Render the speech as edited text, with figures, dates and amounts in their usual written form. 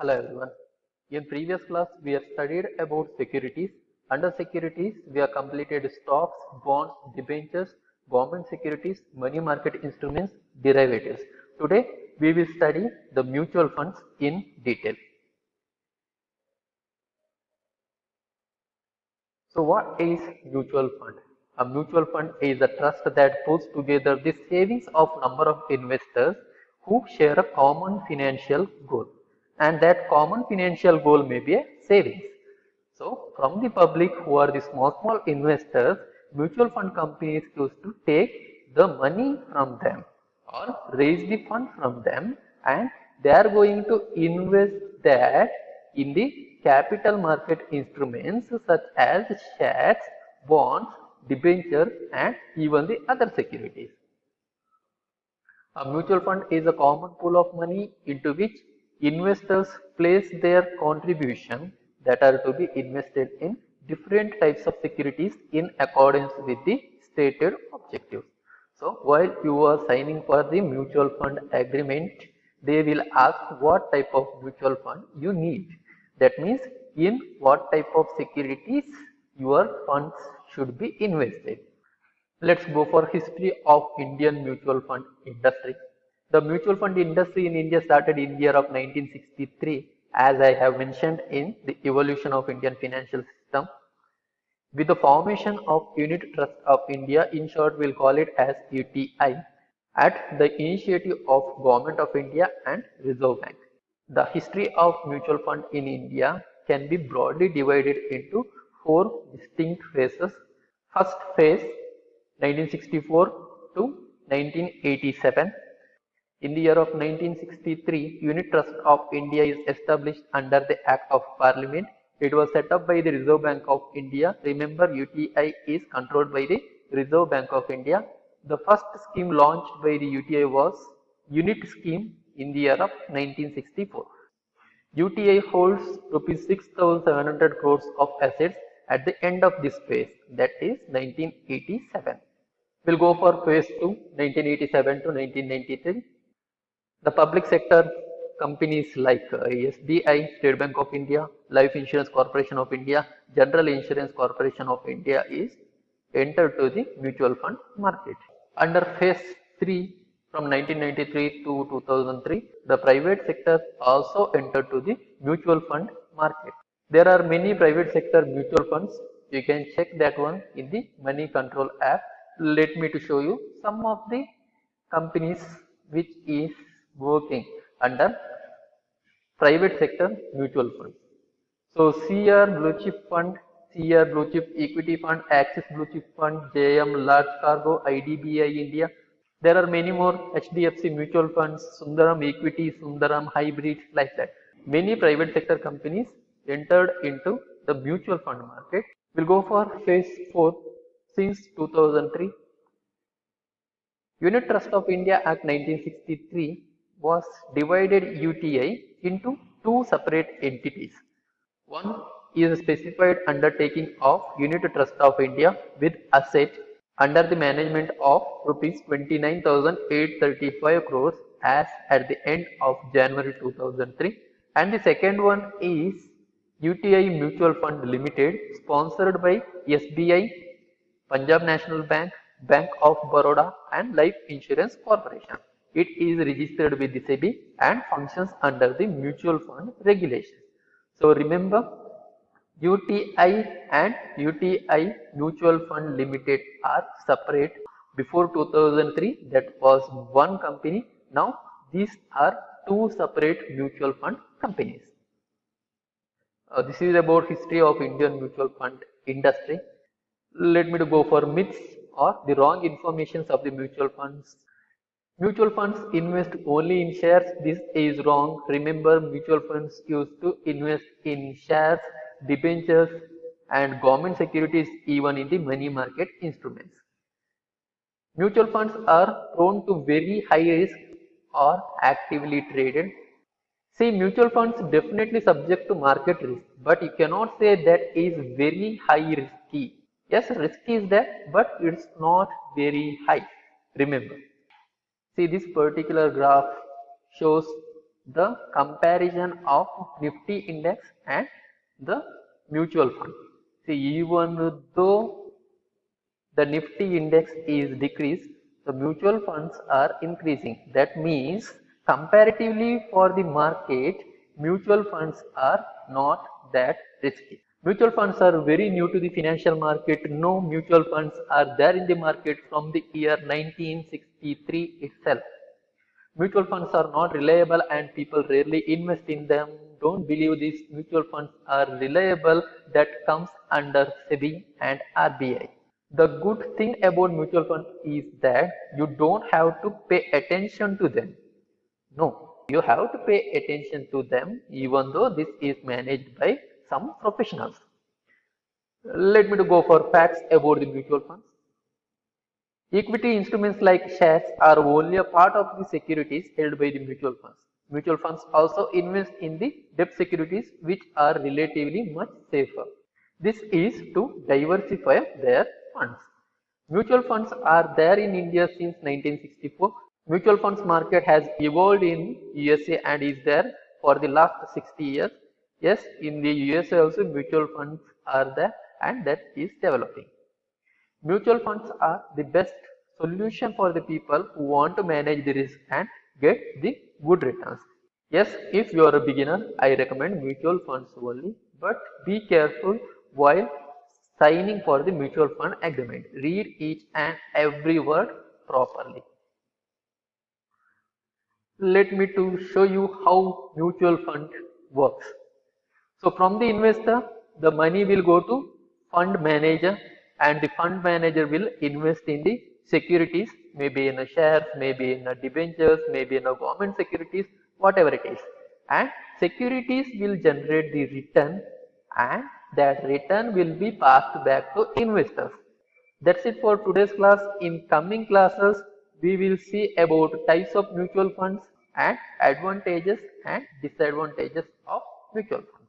Hello everyone. In previous class we have studied about securities. Under securities we have completed stocks, bonds, debentures, government securities, money market instruments, derivatives. Today we will study the mutual funds in detail. So what is mutual fund? A mutual fund is a trust that pulls together the savings of number of investors who share a common financial goal, and that common financial goal may be a savings. So from the public who are the small investors, mutual fund companies choose to take the money from them or raise the fund from them, and they are going to invest that in the capital market instruments such as shares, bonds, debentures and even the other securities. A mutual fund is a common pool of money into which investors place their contribution that are to be invested in different types of securities in accordance with the stated objectives. So while you are signing for the mutual fund agreement, they will ask what type of mutual fund you need. That means in what type of securities your funds should be invested. Let's go for history of Indian mutual fund industry. The mutual fund industry in India started in the year of 1963, as I have mentioned in the evolution of Indian financial system. With the formation of Unit Trust of India, in short we'll call it as UTI, at the initiative of Government of India and Reserve Bank. The history of mutual fund in India can be broadly divided into four distinct phases. First phase 1964 to 1987. In the year of 1963, Unit Trust of India is established under the Act of Parliament. It was set up by the Reserve Bank of India. Remember, UTI is controlled by the Reserve Bank of India. The first scheme launched by the UTI was Unit Scheme in the year of 1964. UTI holds rupees 6,700 crores of assets at the end of this phase, that is 1987. We'll go for phase 2, 1987 to 1993. The public sector companies like SBI, State Bank of India, Life Insurance Corporation of India, General Insurance Corporation of India is entered to the mutual fund market. Under phase 3 from 1993 to 2003, the private sector also entered to the mutual fund market. There are many private sector mutual funds. You can check that one in the Money Control app. Let me to show you some of the companies which is working under private sector mutual funds. So CR Blue Chip Fund, CR Blue Chip Equity Fund, Axis Blue Chip Fund, JM Large Cargo, IDBI India. There are many more HDFC mutual funds, Sundaram Equity, Sundaram Hybrid, like that. Many private sector companies entered into the mutual fund market. We'll go for phase 4 since 2003. Unit Trust of India Act 1963 was divided UTI into two separate entities. One is a specified undertaking of Unit Trust of India with asset under the management of rupees 29,835 crores as at the end of January 2003, and the second one is UTI Mutual Fund Limited, sponsored by SBI, Punjab National Bank, Bank of Baroda and Life Insurance Corporation. It is registered with the SEBI and functions under the mutual fund regulations. So remember, UTI and UTI Mutual Fund Limited are separate. Before 2003, that was one company. Now these are two separate mutual fund companies. This is about history of Indian mutual fund industry. Let me to go for myths or the wrong informations of the mutual funds. Mutual funds invest only in shares. This is wrong. Remember, mutual funds used to invest in shares, debentures and government securities, even in the money market instruments. Mutual funds are prone to very high risk or actively traded. See, mutual funds definitely subject to market risk, but you cannot say that is very high risky. Yes, risk is there, but it's not very high. Remember. See, this particular graph shows the comparison of Nifty index and the mutual fund. See, even though the Nifty index is decreased, the mutual funds are increasing. That means comparatively for the market, mutual funds are not that risky. Mutual funds are very new to the financial market. No mutual funds are there in the market from the year 1963 itself. Mutual funds are not reliable and people rarely invest in them. Don't believe these mutual funds are reliable. That comes under SEBI and RBI. The good thing about mutual funds is that you don't have to pay attention to them. No, you have to pay attention to them even though this is managed by some professionals. Let me to go for facts about the mutual funds. Equity instruments like shares are only a part of the securities held by the mutual funds. Mutual funds also invest in the debt securities which are relatively much safer. This is to diversify their funds. Mutual funds are there in India since 1964. Mutual funds market has evolved in USA and is there for the last 60 years. Yes, in the USA also mutual funds are there and that is developing. Mutual funds are the best solution for the people who want to manage the risk and get the good returns. Yes, if you are a beginner, I recommend mutual funds only, but be careful while signing for the mutual fund agreement. Read each and every word properly. Let me to show you how mutual fund works. So from the investor, the money will go to fund manager and the fund manager will invest in the securities, maybe in a shares, maybe in a debentures, maybe in a government securities, whatever it is. And securities will generate the return and that return will be passed back to investors. That's it for today's class. In coming classes, we will see about types of mutual funds and advantages and disadvantages of mutual funds.